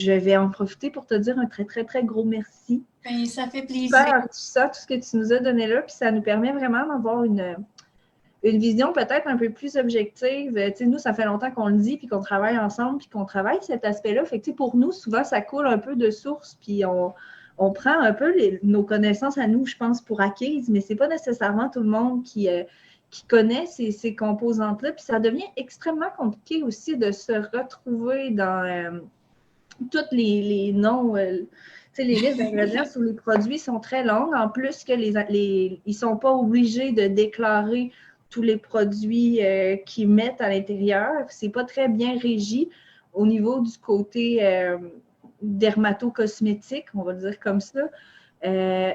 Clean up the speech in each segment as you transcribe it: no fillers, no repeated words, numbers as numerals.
je vais en profiter pour te dire un très, très, très gros merci. Ben, ça fait plaisir. Super, tout ça, tout ce que tu nous as donné là, puis ça nous permet vraiment d'avoir une vision peut-être un peu plus objective. Nous, ça fait longtemps qu'on le dit, puis qu'on travaille ensemble, puis qu'on travaille cet aspect-là. Fait que pour nous, souvent, ça coule un peu de source, puis on prend un peu nos connaissances à nous, je pense, pour acquises, mais c'est pas nécessairement tout le monde qui connaît ces composantes-là. Puis ça devient extrêmement compliqué aussi de se retrouver dans tous les noms. Les listes d'ingrédients sur les produits sont très longues. En plus que ils ne sont pas obligés de déclarer tous les produits qu'ils mettent à l'intérieur. Ce n'est pas très bien régi au niveau du côté dermato-cosmétique, on va le dire comme ça.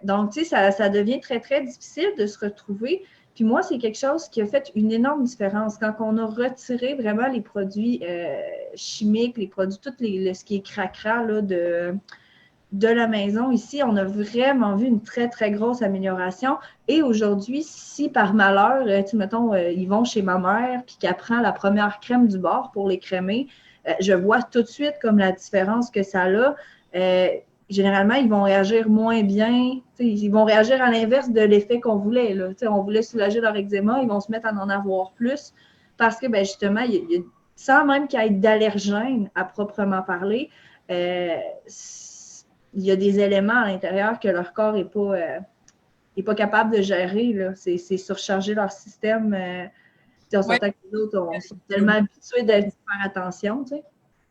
Donc, ça devient très, très difficile de se retrouver. Puis moi, c'est quelque chose qui a fait une énorme différence. Quand on a retiré vraiment les produits chimiques, les produits, ce qui est cracra là, de la maison ici, on a vraiment vu une très, très grosse amélioration. Et aujourd'hui, si par malheur, mettons, ils vont chez ma mère puis qu'elle prend la première crème du bord pour les crémer, je vois tout de suite comme la différence que ça a. Généralement, ils vont réagir moins bien. Ils vont réagir à l'inverse de l'effet qu'on voulait. Là. On voulait soulager leur eczéma, ils vont se mettre à en avoir plus parce que, justement, sans même qu'il y ait d'allergènes à proprement parler, il y a des éléments à l'intérieur que leur corps n'est pas capable de gérer. Là. C'est surcharger leur système. On s'entend que les autres on sont tellement habitués de faire attention.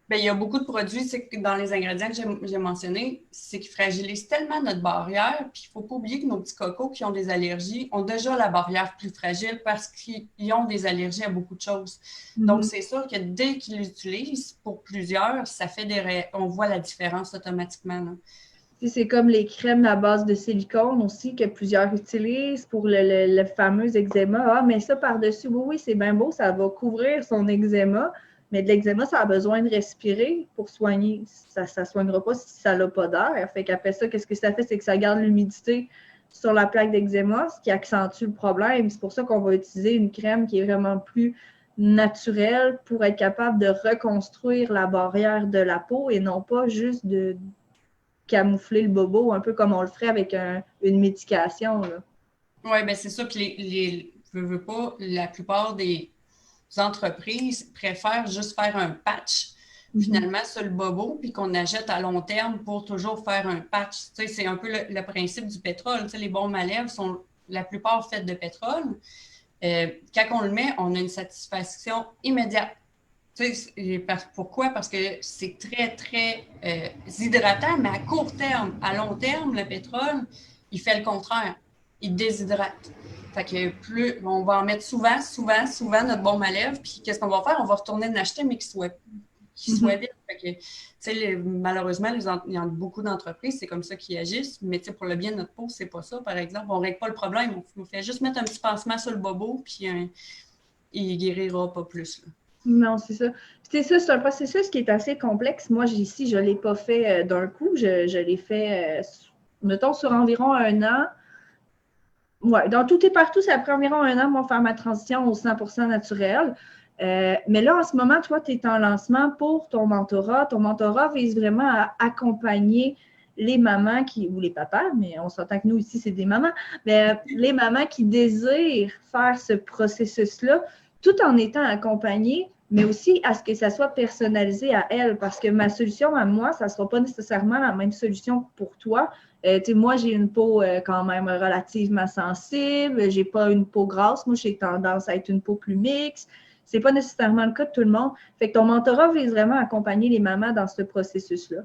Bien, il y a beaucoup de produits dans les ingrédients que j'ai mentionnés, c'est qu'ils fragilisent tellement notre barrière, puis il ne faut pas oublier que nos petits cocos qui ont des allergies ont déjà la barrière plus fragile parce qu'ils ont des allergies à beaucoup de choses. Donc, c'est sûr que dès qu'ils l'utilisent, pour plusieurs, ça fait on voit la différence automatiquement. Là. C'est comme les crèmes à base de silicone aussi que plusieurs utilisent pour le fameux eczéma. Ah, mais ça par-dessus, oui, c'est bien beau, ça va couvrir son eczéma. Mais de l'eczéma, ça a besoin de respirer pour soigner. Ça ne soignera pas si ça n'a pas d'air. Fait qu'après ça, qu'est-ce que ça fait? C'est que ça garde l'humidité sur la plaque d'eczéma, ce qui accentue le problème. C'est pour ça qu'on va utiliser une crème qui est vraiment plus naturelle pour être capable de reconstruire la barrière de la peau et non pas juste de camoufler le bobo, un peu comme on le ferait avec une médication. Oui, bien c'est ça. Puis veux pas, la plupart des entreprises préfèrent juste faire un patch finalement sur le bobo, puis qu'on achète à long terme pour toujours faire un patch. Tu sais, c'est un peu le principe du pétrole. Tu sais, les baumes à lèvres sont la plupart faits de pétrole. Quand on le met, on a une satisfaction immédiate. Tu sais, pourquoi? Parce que c'est très, très hydratant, mais à court terme. À long terme, le pétrole, il fait le contraire. Il déshydrate. Fait que on va en mettre souvent notre baume à lèvres, puis qu'est-ce qu'on va faire? On va retourner l'acheter, mais qu'il soit vide. Fait que, malheureusement, il y a beaucoup d'entreprises, c'est comme ça qu'ils agissent, mais pour le bien de notre peau, c'est pas ça, par exemple. On ne règle pas le problème. On fait juste mettre un petit pansement sur le bobo, puis il guérira pas plus. Là. Non, c'est ça. C'est un processus qui est assez complexe. Moi, ici, je ne l'ai pas fait d'un coup. Je l'ai fait, mettons, sur environ 1 an. Oui, dans tout et partout, ça prend environ 1 an pour faire ma transition au 100% naturel. Mais là, en ce moment, toi, tu es en lancement pour ton mentorat. Ton mentorat vise vraiment à accompagner les mamans ou les papas, mais on s'entend que nous ici, c'est des mamans, mais les mamans qui désirent faire ce processus-là, tout en étant accompagnées, mais aussi à ce que ça soit personnalisé à elles, parce que ma solution à moi, ça ne sera pas nécessairement la même solution pour toi. Moi, j'ai une peau quand même relativement sensible, j'ai pas une peau grasse, moi, j'ai tendance à être une peau plus mixte. C'est pas nécessairement le cas de tout le monde. Fait que ton mentorat vise vraiment à accompagner les mamans dans ce processus-là.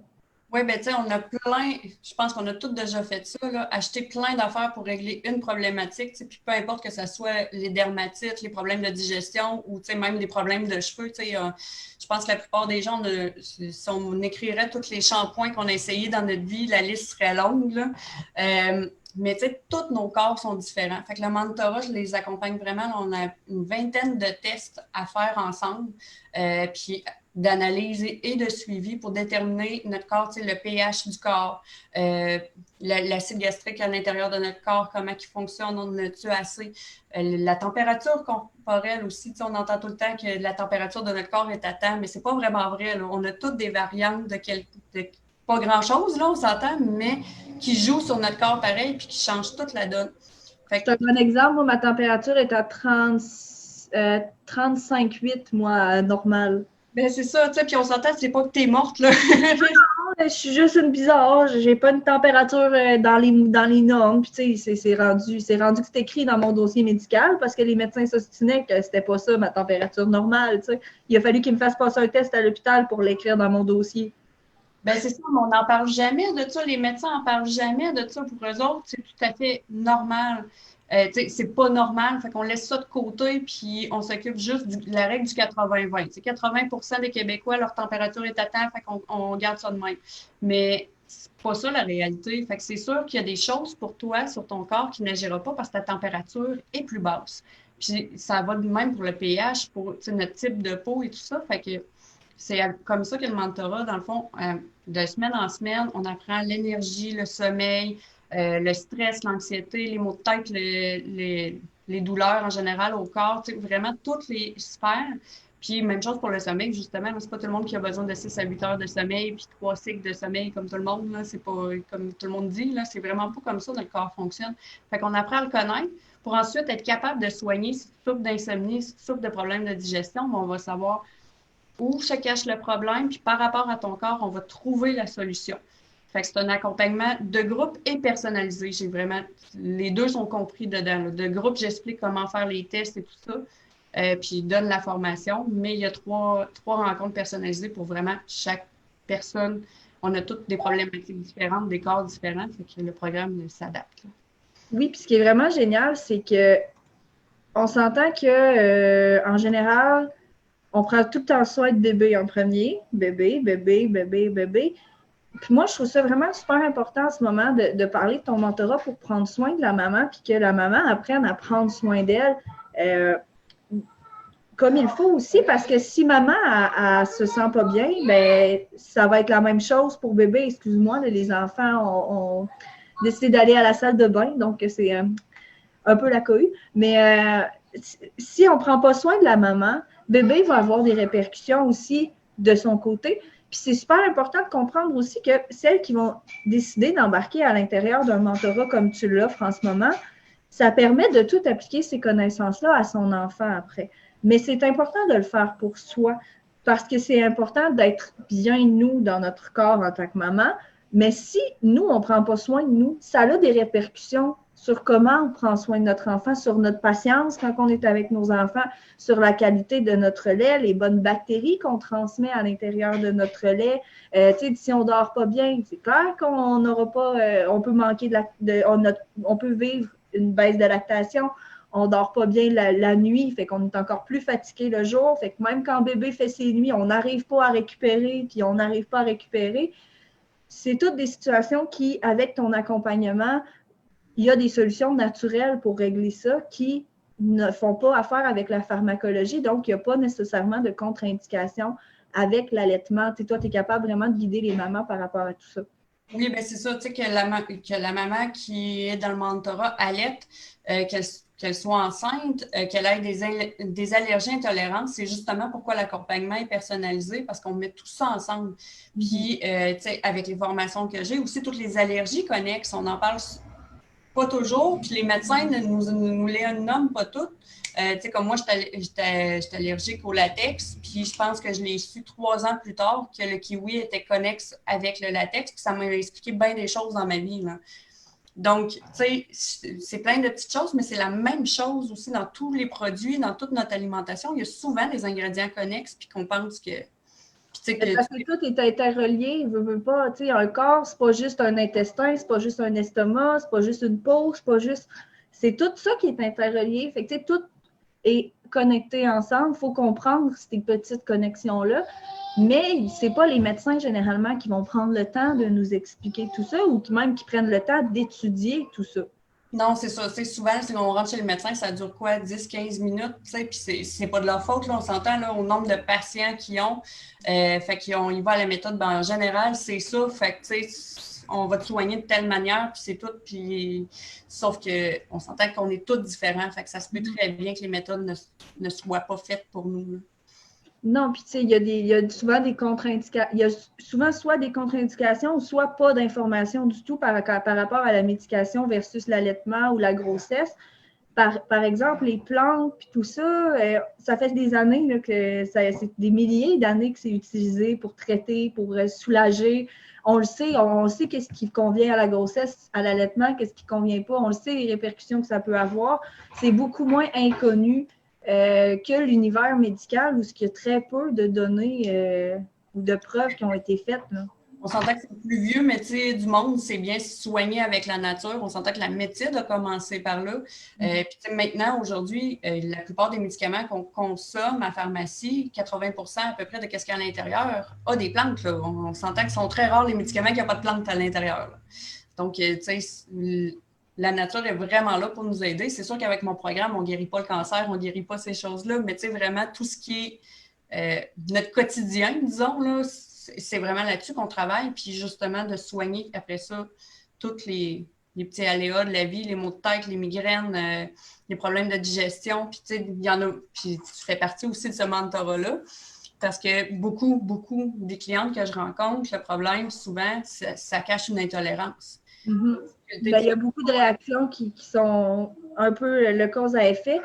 Oui, bien, tu sais, on a plein, je pense qu'on a tous déjà fait ça, là, acheter plein d'affaires pour régler une problématique, puis peu importe que ce soit les dermatites, les problèmes de digestion ou même des problèmes de cheveux, je pense que la plupart des gens, si on écrirait tous les shampoings qu'on a essayés dans notre vie, la liste serait longue, là. Mais tu sais, tous nos corps sont différents. Fait que le mentorat, je les accompagne vraiment. Là, on a une vingtaine de tests à faire ensemble. Puis d'analyse et de suivi pour déterminer notre corps, le pH du corps, l'acide gastrique à l'intérieur de notre corps, comment il fonctionne, on en a-tu assez, la température corporelle aussi, on entend tout le temps que la température de notre corps est à temps, mais c'est pas vraiment vrai, là. On a toutes des variantes de pas grand-chose, là, on s'entend, mais qui jouent sur notre corps pareil puis qui changent toute la donne. C'est un bon exemple. Moi, ma température est à 35,8, moi, normale. Ben c'est ça, tu sais, puis on s'entend, c'est pas que t'es morte, là. Je suis juste une bizarre. J'ai pas une température dans les normes. Puis, tu sais, c'est rendu que c'est écrit dans mon dossier médical parce que les médecins s'ostinaient que c'était pas ça, ma température normale. Tu sais. Il a fallu qu'ils me fassent passer un test à l'hôpital pour l'écrire dans mon dossier. Ben c'est ça, mais on n'en parle jamais de ça. Les médecins n'en parlent jamais de ça. Pour eux autres, c'est tout à fait normal. C'est pas normal. Fait qu'on laisse ça de côté, puis on s'occupe juste de la règle du 80-20. 80% des Québécois, leur température est à temps, fait qu'on garde ça de même. Mais c'est pas ça la réalité. Fait que c'est sûr qu'il y a des choses pour toi, sur ton corps, qui n'agira pas parce que ta température est plus basse. Puis ça va de même pour le pH, pour notre type de peau et tout ça. Fait que c'est comme ça que le mentorat, dans le fond, de semaine en semaine, on apprend l'énergie, le sommeil, le stress, l'anxiété, les maux de tête, les douleurs en général au corps, vraiment toutes les sphères. Puis même chose pour le sommeil, justement, c'est pas tout le monde qui a besoin de 6 à 8 heures de sommeil, puis 3 cycles de sommeil comme tout le monde, là, c'est pas comme tout le monde dit, là, c'est vraiment pas comme ça notre corps fonctionne. Fait qu'on apprend à le connaître pour ensuite être capable de soigner si tu souffres d'insomnie, si tu souffres de problèmes de digestion, on va savoir où se cache le problème, puis par rapport à ton corps, on va trouver la solution. Fait que c'est un accompagnement de groupe et personnalisé. J'ai vraiment, les deux sont compris dedans. Là. De groupe, j'explique comment faire les tests et tout ça, puis je donne la formation, mais il y a trois rencontres personnalisées pour vraiment chaque personne. On a toutes des problématiques différentes, des corps différents, fait que le programme s'adapte. Oui, puis ce qui est vraiment génial, c'est que on s'entend que en général, on prend tout le temps soin de bébé en premier. Bébé, bébé, bébé, bébé. Puis moi, je trouve ça vraiment super important en ce moment de parler de ton mentorat pour prendre soin de la maman, puis que la maman apprenne à prendre soin d'elle comme il faut aussi, parce que si maman elle se sent pas bien, ben ça va être la même chose pour bébé. Excuse-moi, les enfants ont décidé d'aller à la salle de bain, donc c'est un peu la cohue. Mais si on ne prend pas soin de la maman, bébé va avoir des répercussions aussi de son côté. Puis c'est super important de comprendre aussi que celles qui vont décider d'embarquer à l'intérieur d'un mentorat comme tu l'offres en ce moment, ça permet de tout appliquer ces connaissances-là à son enfant après. Mais c'est important de le faire pour soi parce que c'est important d'être bien nous dans notre corps en tant que maman. Mais si nous, on ne prend pas soin de nous, ça a des répercussions sur comment on prend soin de notre enfant, sur notre patience quand on est avec nos enfants, sur la qualité de notre lait, les bonnes bactéries qu'on transmet à l'intérieur de notre lait. Si on ne dort pas bien, c'est clair qu'on n'aura pas, on peut manquer on peut vivre une baisse de lactation. On ne dort pas bien la nuit, fait qu'on est encore plus fatigué le jour. Fait que même quand bébé fait ses nuits, on n'arrive pas à récupérer, puis on n'arrive pas à récupérer. C'est toutes des situations qui, avec ton accompagnement, il y a des solutions naturelles pour régler ça qui ne font pas affaire avec la pharmacologie. Donc, il n'y a pas nécessairement de contre-indication avec l'allaitement. Toi, tu es capable vraiment de guider les mamans par rapport à tout ça. Oui, bien c'est ça, tu sais, que la maman qui est dans le mentorat allaite, qu'elle soit enceinte, qu'elle ait des allergies intolérantes, c'est justement pourquoi l'accompagnement est personnalisé, parce qu'on met tout ça ensemble. Puis, tu sais, avec les formations que j'ai, aussi toutes les allergies connexes, on en parle pas toujours, puis les médecins nous les nomment pas toutes. Tu sais, comme moi, j'étais allergique au latex, puis je pense que je l'ai su 3 ans plus tard que le kiwi était connexe avec le latex, puis ça m'a expliqué bien des choses dans ma vie, là. Donc, tu sais, c'est plein de petites choses, mais c'est la même chose aussi dans tous les produits, dans toute notre alimentation. Il y a souvent des ingrédients connexes, puis qu'on pense que... Parce que tout est interrelié, veut pas, tu sais, un corps, c'est pas juste un intestin, c'est pas juste un estomac, c'est pas juste une peau, c'est pas juste... C'est tout ça qui est interrelié. Fait que, tu sais, tout est connecté ensemble. Il faut comprendre ces petites connexions-là. Mais c'est pas les médecins, généralement, qui vont prendre le temps de nous expliquer tout ça ou même qui prennent le temps d'étudier tout ça. Non, c'est ça. C'est souvent, si on rentre chez le médecin, ça dure quoi, 10-15 minutes, tu sais, puis c'est pas de leur faute, là, on s'entend là, au nombre de patients qu'ils ont. Fait qu'ils ont, ils vont à la méthode, ben, en général, c'est ça. Fait que, tu sais, on va te soigner de telle manière, puis c'est tout. Puis, sauf qu'on s'entend qu'on est tous différents. Fait que ça se peut très bien que les méthodes ne soient pas faites pour nous, là. Non, puis tu sais, il y a souvent des contre-indications. Il y a souvent soit des contre-indications, soit pas d'informations du tout par rapport à la médication versus l'allaitement ou la grossesse. Par exemple, les plantes puis tout ça, ça fait des années là, que c'est des milliers d'années que c'est utilisé pour traiter, pour soulager. On le sait qu'est-ce qui convient à la grossesse, à l'allaitement, qu'est-ce qui ne convient pas. On le sait, les répercussions que ça peut avoir. C'est beaucoup moins inconnu que l'univers médical où il y a très peu de données ou de preuves qui ont été faites, là. On s'entend que c'est plus vieux métier du monde, c'est bien se soigner avec la nature. On s'entend que la médecine a commencé par là. Puis maintenant, aujourd'hui, la plupart des médicaments qu'on consomme à pharmacie, 80% à peu près de ce qu'il y a à l'intérieur, a des plantes, là. On s'entend que sont très rares les médicaments qui n'ont pas de plantes à l'intérieur, là. Donc, tu sais, la nature est vraiment là pour nous aider. C'est sûr qu'avec mon programme, on ne guérit pas le cancer, on ne guérit pas ces choses-là, mais tu sais, vraiment, tout ce qui est notre quotidien, disons, là, c'est vraiment là-dessus qu'on travaille, puis justement de soigner après ça tous les petits aléas de la vie, les maux de tête, les migraines, les problèmes de digestion, puis tu sais, il y en a, puis tu fais partie aussi de ce mentorat-là, parce que beaucoup des clientes que je rencontre, le problème, souvent, ça cache une intolérance. Mm-hmm. Ben, il y a beaucoup de réactions qui sont un peu le cause à effet,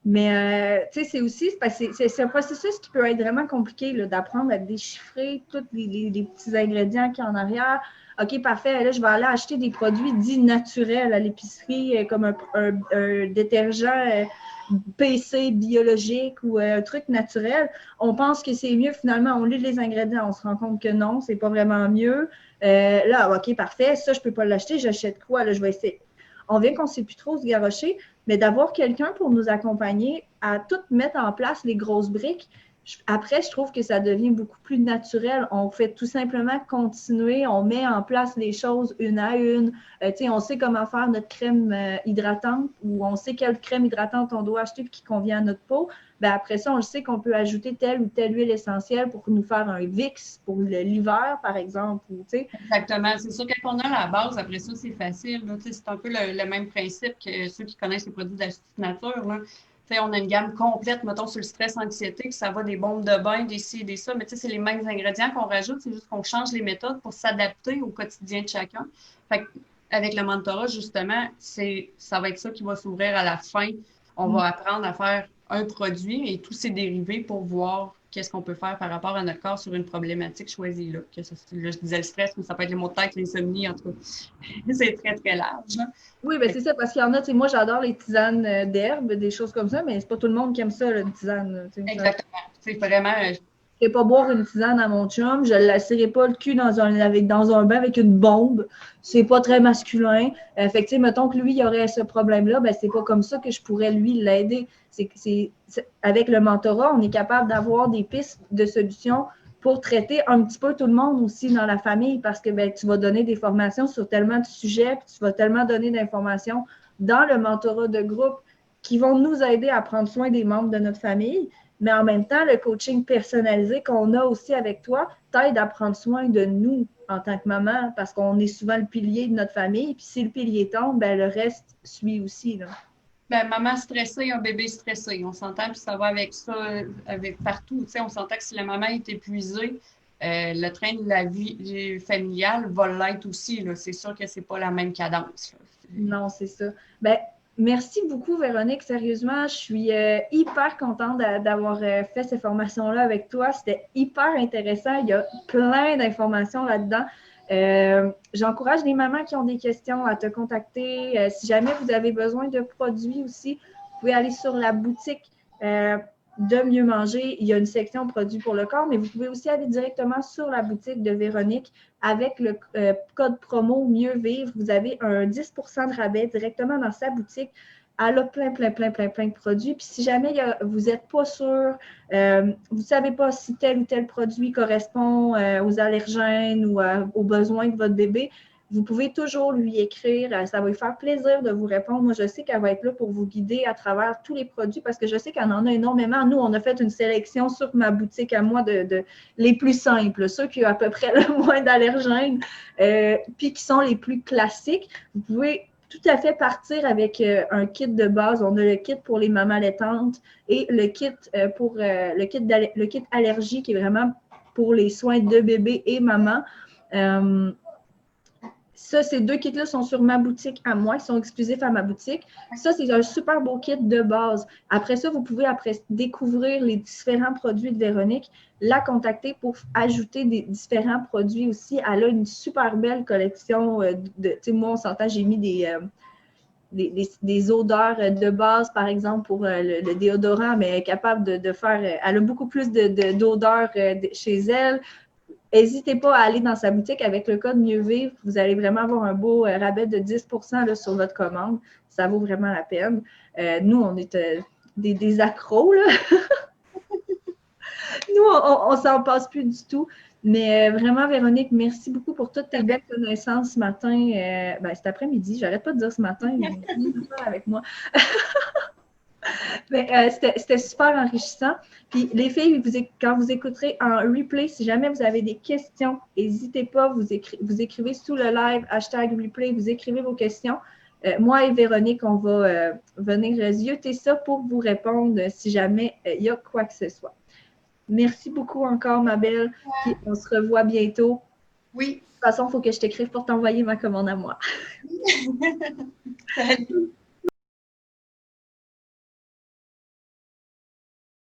mais tu sais, c'est aussi, c'est un processus qui peut être vraiment compliqué d'apprendre à déchiffrer tous les petits ingrédients qu'il y a en arrière. OK, parfait, là, je vais aller acheter des produits dits naturels à l'épicerie, comme un détergent PC biologique ou un truc naturel. On pense que c'est mieux, finalement, on lit les ingrédients, on se rend compte que non, c'est pas vraiment mieux. Là, OK, parfait, ça, je peux pas l'acheter, j'achète quoi? Là, je vais essayer. On vient qu'on ne sait plus trop se garrocher, mais d'avoir quelqu'un pour nous accompagner à tout mettre en place les grosses briques, après, je trouve que ça devient beaucoup plus naturel. On fait tout simplement continuer, on met en place les choses une à une. On sait comment faire notre crème hydratante ou on sait quelle crème hydratante on doit acheter et qui convient à notre peau. Ben après ça, on le sait qu'on peut ajouter telle ou telle huile essentielle pour nous faire un VIX pour l'hiver, par exemple. Exactement. C'est sûr que quand on a la base, après ça, c'est facile. C'est un peu le même principe que ceux qui connaissent les produits de la nature. Là. On a une gamme complète, mettons, sur le stress, anxiété, que ça va des bombes de bain, des ci, des ça, mais c'est les mêmes ingrédients qu'on rajoute, c'est juste qu'on change les méthodes pour s'adapter au quotidien de chacun. Fait avec le mentorat, justement, ça va être ça qui va s'ouvrir à la fin. On va apprendre à faire un produit et tous ses dérivés pour voir qu'est-ce qu'on peut faire par rapport à notre corps sur une problématique choisie. Là. Là, je disais le stress, mais ça peut être les maux de tête, l'insomnie, en tout cas. C'est très, très large. Là. Oui, ben c'est ça, parce qu'il y en a, moi j'adore les tisanes d'herbe, des choses comme ça, mais c'est pas tout le monde qui aime ça, une tisane. Exactement. C'est vraiment. Je ne vais pas boire une tisane à mon chum, je ne lasserai pas le cul dans un bain avec une bombe. C'est pas très masculin. Fait que, mettons que lui, il aurait ce problème-là, ben c'est pas comme ça que je pourrais lui l'aider. Avec le mentorat, on est capable d'avoir des pistes de solutions pour traiter un petit peu tout le monde aussi dans la famille parce que ben, tu vas donner des formations sur tellement de sujets, puis tu vas tellement donner d'informations dans le mentorat de groupe qui vont nous aider à prendre soin des membres de notre famille. Mais en même temps, le coaching personnalisé qu'on a aussi avec toi t'aide à prendre soin de nous en tant que maman parce qu'on est souvent le pilier de notre famille. Puis si le pilier tombe, ben, le reste suit aussi. Là. Ben, maman stressée, un bébé stressé. On s'entend, puis ça va avec ça, avec partout. On s'entend que si la maman est épuisée, le train de la vie familiale va l'être aussi. C'est sûr que ce n'est pas la même cadence. Là. Non, c'est ça. Ben, merci beaucoup, Véronique. Sérieusement, je suis hyper contente d'avoir fait ces formations-là avec toi. C'était hyper intéressant. Il y a plein d'informations là-dedans. J'encourage les mamans qui ont des questions à te contacter. Si jamais vous avez besoin de produits aussi, vous pouvez aller sur la boutique de Mieux Manger. Il y a une section produits pour le corps, mais vous pouvez aussi aller directement sur la boutique de Véronique avec le code promo Mieux Vivre. Vous avez un 10% de rabais directement dans sa boutique. Elle a plein de produits. Puis si jamais vous n'êtes pas sûr, vous ne savez pas si tel ou tel produit correspond aux allergènes ou aux besoins de votre bébé, vous pouvez toujours lui écrire. Ça va lui faire plaisir de vous répondre. Moi, je sais qu'elle va être là pour vous guider à travers tous les produits parce que je sais qu'elle en a énormément. Nous, on a fait une sélection sur ma boutique à moi de les plus simples, ceux qui ont à peu près le moins d'allergènes, puis qui sont les plus classiques. Vous pouvez tout à fait partir avec un kit de base. On a le kit pour les mamans allaitantes et le kit le kit allergie qui est vraiment pour les soins de bébé et maman. Ça, ces 2 kits-là sont sur ma boutique à moi, ils sont exclusifs à ma boutique. Ça, c'est un super beau kit de base. Après ça, vous pouvez découvrir les différents produits de Véronique, la contacter pour ajouter des différents produits aussi. Elle a une super belle collection moi, on s'entend, j'ai mis des odeurs de base, par exemple, pour le déodorant, mais elle est capable de faire, elle a beaucoup plus d'odeurs chez elle. N'hésitez pas à aller dans sa boutique avec le code Mieux Vivre. Vous allez vraiment avoir un beau rabais de 10% là, sur votre commande. Ça vaut vraiment la peine. Nous, on est des accros, là. Nous, on ne s'en passe plus du tout. Mais vraiment, Véronique, merci beaucoup pour toutes tes belles connaissances ce matin. Cet après-midi, j'arrête pas de dire ce matin, avec moi. C'était super enrichissant. Puis les filles, quand vous écouterez en replay, si jamais vous avez des questions, n'hésitez pas, vous écrivez sous le live, #replay, vous écrivez vos questions. Moi et Véronique, on va venir zioter ça pour vous répondre si jamais il y a quoi que ce soit. Merci beaucoup encore, ma belle. Puis on se revoit bientôt. Oui. De toute façon, il faut que je t'écrive pour t'envoyer ma commande à moi. Salut.